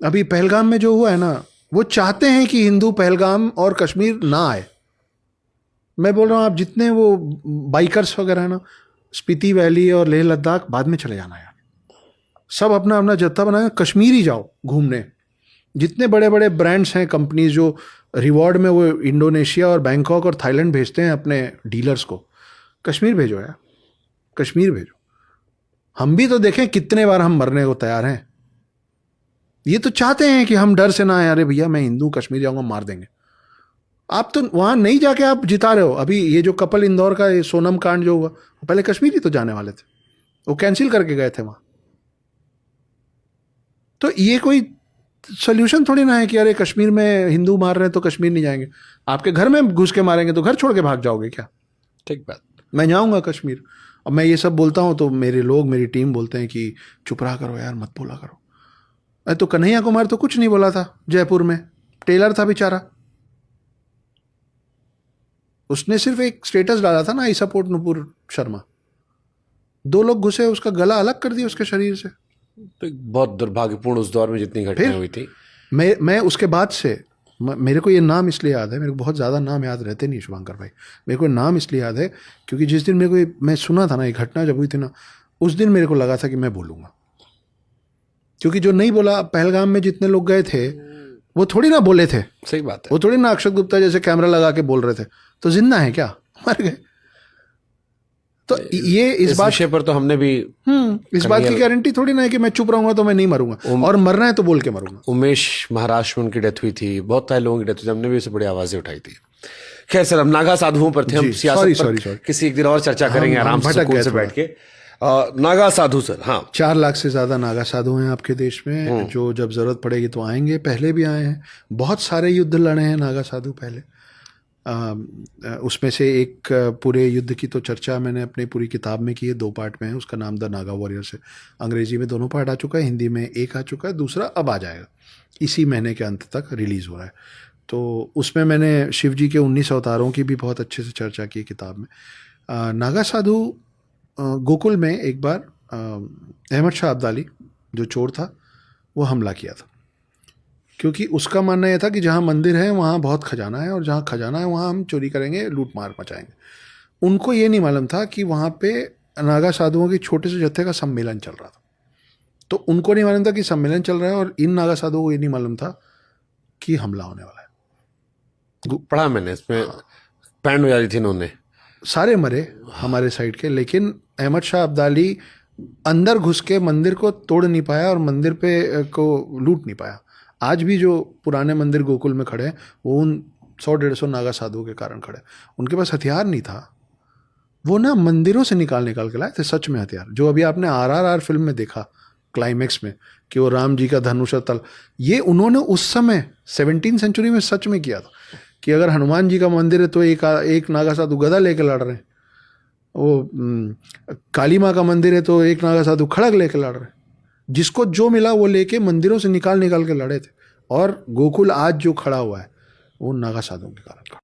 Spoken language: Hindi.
अभी पहलगाम में जो हुआ है ना, वो चाहते हैं कि हिंदू पहलगाम और कश्मीर ना आए। मैं बोल रहा हूँ, आप जितने वो बाइकर्स वगैरह है ना, स्पीति वैली और लेह लद्दाख बाद में चले जाना यार, सब अपना अपना जत्था बनाए, कश्मीर ही जाओ घूमने। जितने बड़े बड़े ब्रांड्स हैं, कंपनीज जो रिवॉर्ड में वो इंडोनेशिया और बैंकॉक और थाईलैंड भेजते हैं अपने डीलर्स को, कश्मीर भेजो यार, कश्मीर भेजो। हम भी तो देखें कितने बार हम मरने को तैयार हैं। ये तो चाहते हैं कि हम डर से ना आए, अरे भैया मैं हिंदू कश्मीर जाऊंगा मार देंगे। आप तो वहां नहीं जाके आप जिता रहे हो। अभी ये जो कपल इंदौर का ये सोनम कांड जो हुआ, पहले कश्मीर ही तो जाने वाले थे, वो कैंसिल करके गए थे वहां। तो ये कोई सोल्यूशन थोड़ी ना है कि अरे कश्मीर में हिंदू मार रहे हैं तो कश्मीर नहीं जाएंगे। आपके घर में घुस के मारेंगे तो घर छोड़ के भाग जाओगे क्या? ठीक बात। मैं जाऊंगा कश्मीर। अब मैं ये सब बोलता हूं तो मेरे लोग, मेरी टीम बोलते हैं कि चुप रहा करो यार, मत बोला करो। अरे तो कन्हैया कुमार तो कुछ नहीं बोला था जयपुर में, टेलर था बेचारा, उसने सिर्फ एक स्टेटस डाला था ना, आई सपोर्ट नुपुर शर्मा। 2 लोग घुसे, उसका गला अलग कर दिया उसके शरीर से। तो बहुत दुर्भाग्यपूर्ण उस दौर में जितनी घटनाएं हुई थी। मैं उसके बाद से, मेरे को ये नाम इसलिए याद है, मेरे को बहुत ज़्यादा नाम याद रहते नहीं शुभंकर भाई, मेरे को नाम इसलिए याद है क्योंकि जिस दिन मेरे को मैं सुना था ना, ये घटना जब हुई थी ना, उस दिन मेरे को लगा था कि मैं बोलूँगा। क्योंकि जो नहीं बोला, पहलगाम में जितने लोग गए थे वो थोड़ी ना बोले थे। सही बात है। वो थोड़ी ना अक्षत गुप्ता जैसे कैमरा लगा के बोल रहे थे, तो जिंदा है क्या, मर गए। तो ये इस बात विषय पर तो हमने भी इस बात की गारंटी थोड़ी ना है कि मैं चुप रहूंगा तो मैं नहीं मरूंगा, और मरना है तो बोल के मरूंगा। उमेश महाराष्ट्र में उनकी डेथ हुई थी, बहुत सारे लोगों की डेथ हुई थी, हमने भी उससे बड़ी आवाजें उठाई थी। खैर सर, हम नागा साधुओं पर थे, हम सियासत पर किसी एक दिन और चर्चा करेंगे आराम से सुकून से बैठ के। नागा साधु सर, हाँ 4 लाख से ज्यादा नागा साधु हैं आपके देश में, जो जब जरूरत पड़ेगी तो आएंगे। पहले भी आए हैं, बहुत सारे युद्ध लड़े हैं नागा साधु पहले। उसमें से एक पूरे युद्ध की तो चर्चा मैंने अपनी पूरी किताब में की है, 2 पार्ट में है, उसका नाम द नागा वॉरियर्स है। अंग्रेजी में दोनों पार्ट आ चुका है, हिंदी में एक आ चुका है, दूसरा अब आ जाएगा, इसी महीने के अंत तक रिलीज़ हो रहा है। तो उसमें मैंने शिव जी के 19 अवतारों की भी बहुत अच्छे से चर्चा की किताब में। नागा साधु गोकुल में एक बार अहमद शाह अब्दाली जो चोर था, वो हमला किया था, क्योंकि उसका मानना यह था कि जहाँ मंदिर है वहाँ बहुत खजाना है, और जहाँ खजाना है वहाँ हम चोरी करेंगे, लूट मार मचाएंगे। उनको ये नहीं मालूम था कि वहाँ पे नागा साधुओं के छोटे से जत्थे का सम्मेलन चल रहा था। तो उनको नहीं मालूम था कि सम्मेलन चल रहा है, और इन नागा साधुओं को ये नहीं मालूम था कि हमला होने वाला है। पढ़ा मैंने इसमें, पैंड हो जाती थी इन्होंने, सारे मरे हमारे साइड के, लेकिन अहमद शाह अब्दाली अंदर घुस के मंदिर को तोड़ नहीं पाया और मंदिर पे को लूट नहीं पाया। आज भी जो पुराने मंदिर गोकुल में खड़े हैं वो उन 100-150 नागा साधुओं के कारण खड़े। उनके पास हथियार नहीं था, वो ना मंदिरों से निकाल के लाए थे सच में हथियार। जो अभी आपने RRR फिल्म में देखा क्लाइमेक्स में कि वो राम जी का धनुष और तल, ये उन्होंने उस समय 17वीं सेंचुरी में सच में किया था कि अगर हनुमान जी का मंदिर है तो एक नागा साधु गदा लेके लड़ रहे हैं, वो काली माँ का मंदिर है तो एक नागा साधु खड़ग लेके लड़ रहे हैं। जिसको जो मिला वो लेके मंदिरों से निकाल के लड़े थे, और गोकुल आज जो खड़ा हुआ है वो नागा साधुओं के कारण।